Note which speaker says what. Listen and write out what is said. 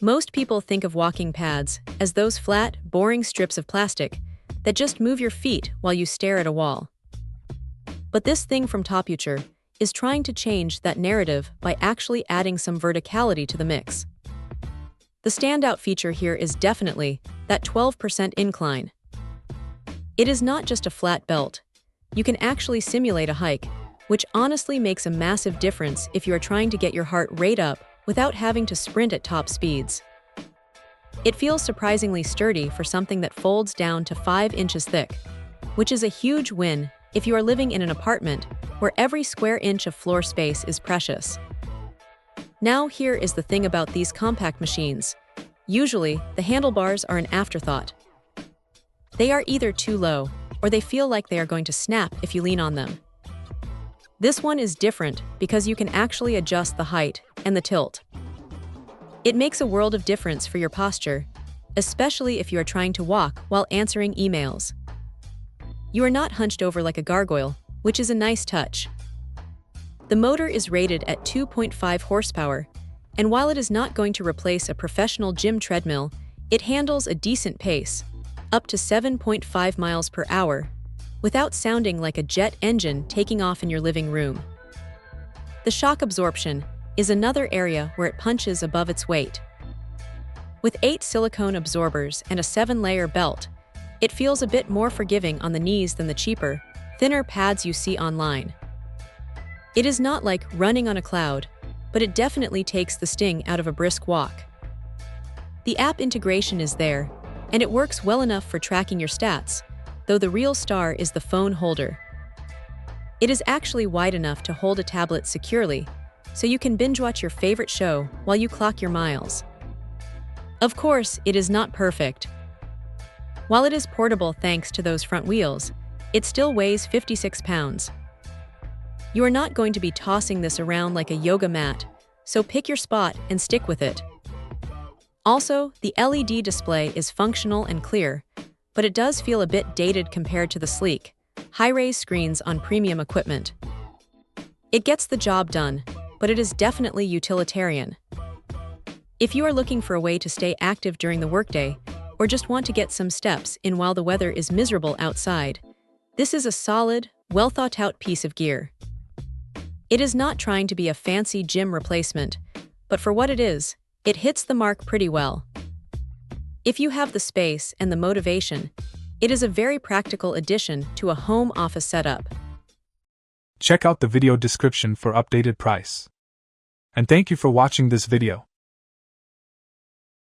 Speaker 1: Most people think of walking pads as those flat, boring strips of plastic that just move your feet while you stare at a wall. But this thing from TOPUTURE is trying to change that narrative by actually adding some verticality to the mix. The standout feature here is definitely that 12% incline. It is not just a flat belt. You can actually simulate a hike, which honestly makes a massive difference if you are trying to get your heart rate up without having to sprint at top speeds. It feels surprisingly sturdy for something that folds down to 5 inches thick, which is a huge win if you are living in an apartment where every square inch of floor space is precious. Now here is the thing about these compact machines. Usually, the handlebars are an afterthought. They are either too low, or they feel like they are going to snap if you lean on them. This one is different because you can actually adjust the height and the tilt. It makes a world of difference for your posture, especially if you are trying to walk while answering emails. You are not hunched over like a gargoyle, which is a nice touch. The motor is rated at 2.5 horsepower, and while it is not going to replace a professional gym treadmill, it handles a decent pace, up to 7.5 miles per hour, without sounding like a jet engine taking off in your living room. The shock absorption is another area where it punches above its weight. With 8 silicone absorbers and a 7-layer belt, it feels a bit more forgiving on the knees than the cheaper, thinner pads you see online. It is not like running on a cloud, but it definitely takes the sting out of a brisk walk. The app integration is there, and it works well enough for tracking your stats, though the real star is the phone holder. It is actually wide enough to hold a tablet securely, so you can binge-watch your favorite show while you clock your miles. Of course, it is not perfect. While it is portable thanks to those front wheels, it still weighs 56 pounds. You are not going to be tossing this around like a yoga mat, so pick your spot and stick with it. Also, the LED display is functional and clear, but it does feel a bit dated compared to the sleek, high-res screens on premium equipment. It gets the job done, but it is definitely utilitarian. If you are looking for a way to stay active during the workday, or just want to get some steps in while the weather is miserable outside, this is a solid, well-thought-out piece of gear. It is not trying to be a fancy gym replacement, but for what it is, it hits the mark pretty well. If you have the space and the motivation, it is a very practical addition to a home office setup.
Speaker 2: Check out the video description for updated price. And thank you for watching this video.